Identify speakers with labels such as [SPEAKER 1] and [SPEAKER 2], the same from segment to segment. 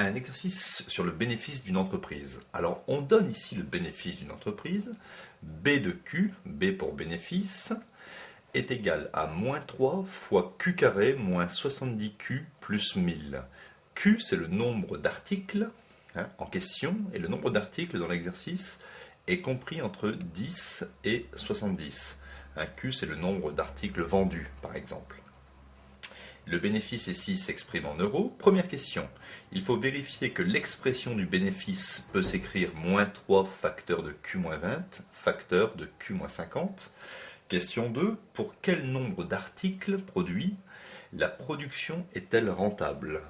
[SPEAKER 1] un exercice sur le bénéfice d'une entreprise. Alors, on donne ici le bénéfice d'une entreprise. B de Q, B pour bénéfice, est égal à moins 3 fois Q carré moins 70Q plus 1000. Q, c'est le nombre d'articles en question, et le nombre d'articles dans l'exercice est compris entre 10 et 70. Q, c'est le nombre d'articles vendus, par exemple. Le bénéfice ici s'exprime en euros. Première question, il faut vérifier que l'expression du bénéfice peut s'écrire moins 3 facteur de Q moins 20, facteur de Q moins 50. Question 2, pour quel nombre d'articles produits la production est-elle rentable?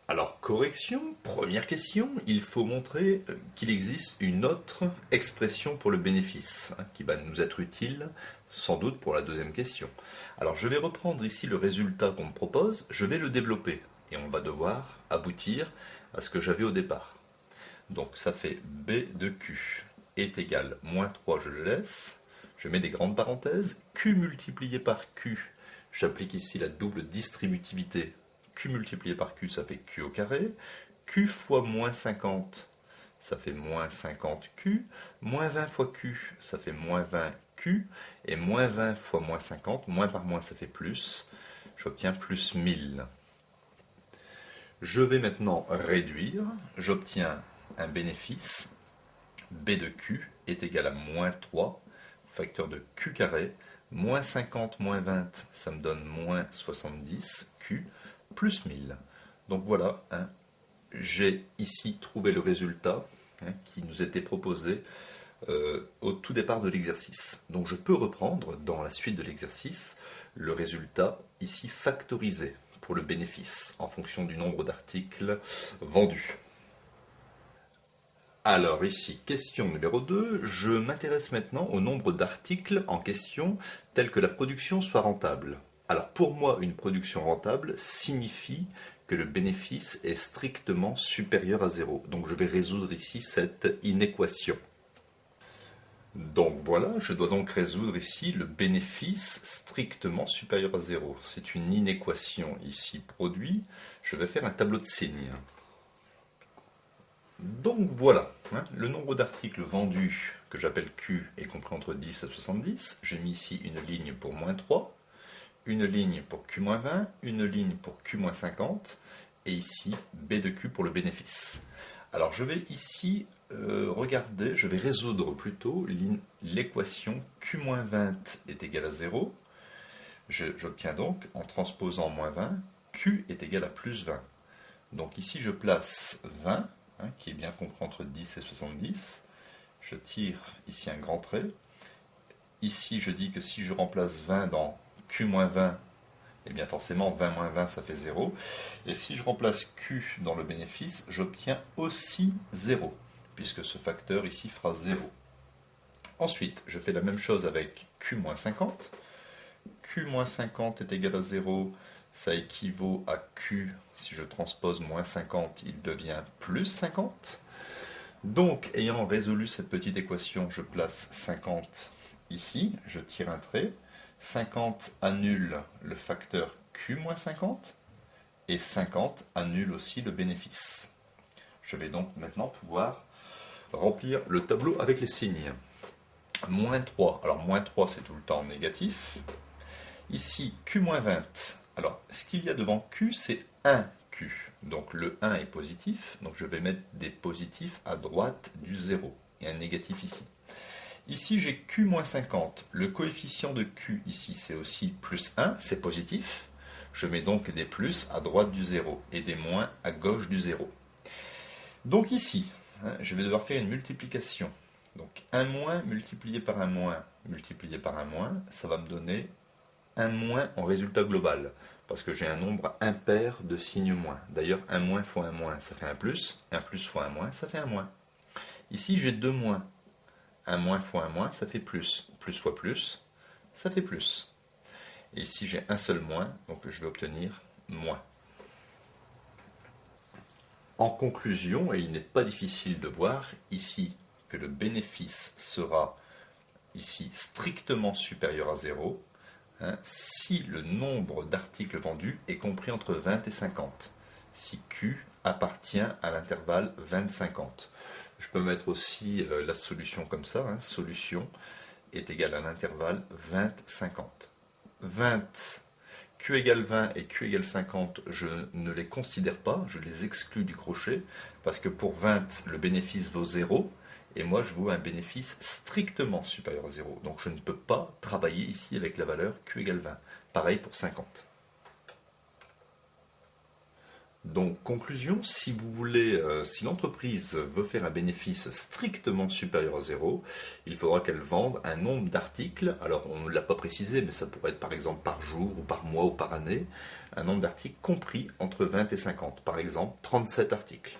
[SPEAKER 1] Alors, correction, première question, il faut montrer qu'il existe une autre expression pour le bénéfice, qui va nous être utile sans doute pour la deuxième question. Alors, je vais reprendre ici le résultat qu'on me propose, je vais le développer, et on va devoir aboutir à ce que j'avais au départ. Donc, ça fait B de Q est égal moins 3, je le laisse, je mets des grandes parenthèses, Q multiplié par Q, j'applique ici la double distributivité, Q multiplié par Q, ça fait Q au carré. Q fois moins 50, ça fait moins 50Q. Moins 20 fois Q, ça fait moins 20Q. Et moins 20 fois moins 50, moins par moins, ça fait plus. J'obtiens plus 1000. Je vais maintenant réduire. J'obtiens un bénéfice. B de Q est égal à moins 3, facteur de Q carré. Moins 50 moins 20, ça me donne moins 70Q. Plus 1000. Donc voilà, j'ai ici trouvé le résultat qui nous était proposé au tout départ de l'exercice. Donc je peux reprendre dans la suite de l'exercice le résultat ici factorisé pour le bénéfice en fonction du nombre d'articles vendus. Alors ici, question numéro 2, je m'intéresse maintenant au nombre d'articles en question tels que la production soit rentable. Alors pour moi, une production rentable signifie que le bénéfice est strictement supérieur à 0. Donc je vais résoudre ici cette inéquation. Donc voilà, je dois donc résoudre ici le bénéfice strictement supérieur à 0. C'est une inéquation ici produit. Je vais faire un tableau de signes. Donc voilà, le nombre d'articles vendus que j'appelle Q est compris entre 10 et 70. J'ai mis ici une ligne pour moins 3. Une ligne pour Q-20, une ligne pour Q-50, et ici B de Q pour le bénéfice. Alors je vais ici regarder, je vais résoudre plutôt l'équation Q-20 est égal à 0. J'obtiens donc, en transposant moins 20, Q est égal à plus 20. Donc ici je place 20, qui est bien compris entre 10 et 70. Je tire ici un grand trait. Ici je dis que si je remplace 20 dans Q-20, et bien forcément 20 moins 20 ça fait 0. Et si je remplace Q dans le bénéfice, j'obtiens aussi 0, puisque ce facteur ici fera 0. Ensuite, je fais la même chose avec Q-50. Q-50 est égal à 0, ça équivaut à Q, si je transpose moins 50, il devient plus 50. Donc, ayant résolu cette petite équation, je place 50 ici, je tire un trait. 50 annule le facteur Q-50 et 50 annule aussi le bénéfice. Je vais donc maintenant pouvoir remplir le tableau avec les signes. Moins 3, alors moins 3 c'est tout le temps négatif. Ici Q-20, alors ce qu'il y a devant Q c'est 1Q, donc le 1 est positif, donc je vais mettre des positifs à droite du 0 et un négatif ici. Ici, j'ai Q-50. Le coefficient de Q, ici, c'est aussi plus 1, c'est positif. Je mets donc des plus à droite du 0 et des moins à gauche du 0. Donc ici, je vais devoir faire une multiplication. Donc 1 moins multiplié par 1 moins multiplié par 1 moins, ça va me donner 1 moins en résultat global. Parce que j'ai un nombre impair de signes moins. D'ailleurs, 1 moins fois 1 moins, ça fait 1 plus fois 1 moins, ça fait 1 moins. Ici, j'ai 2 moins. 1 moins fois 1 moins, ça fait plus. Plus fois plus, ça fait plus. Et ici, j'ai un seul moins, donc je vais obtenir moins. En conclusion, et il n'est pas difficile de voir ici que le bénéfice sera ici strictement supérieur à 0 si le nombre d'articles vendus est compris entre 20 et 50. si Q appartient à l'intervalle 20-50. Je peux mettre aussi la solution comme ça, hein, solution est égale à l'intervalle 20-50. 20, Q égale 20 et Q égale 50, je ne les considère pas, je les exclus du crochet, parce que pour 20, le bénéfice vaut 0, et moi je veux un bénéfice strictement supérieur à 0. Donc je ne peux pas travailler ici avec la valeur Q égale 20. Pareil pour 50. Donc, conclusion, si vous voulez, si l'entreprise veut faire un bénéfice strictement supérieur à 0, il faudra qu'elle vende un nombre d'articles. Alors, on ne l'a pas précisé, mais ça pourrait être par exemple par jour, ou par mois, ou par année, un nombre d'articles compris entre 20 et 50. Par exemple, 37 articles.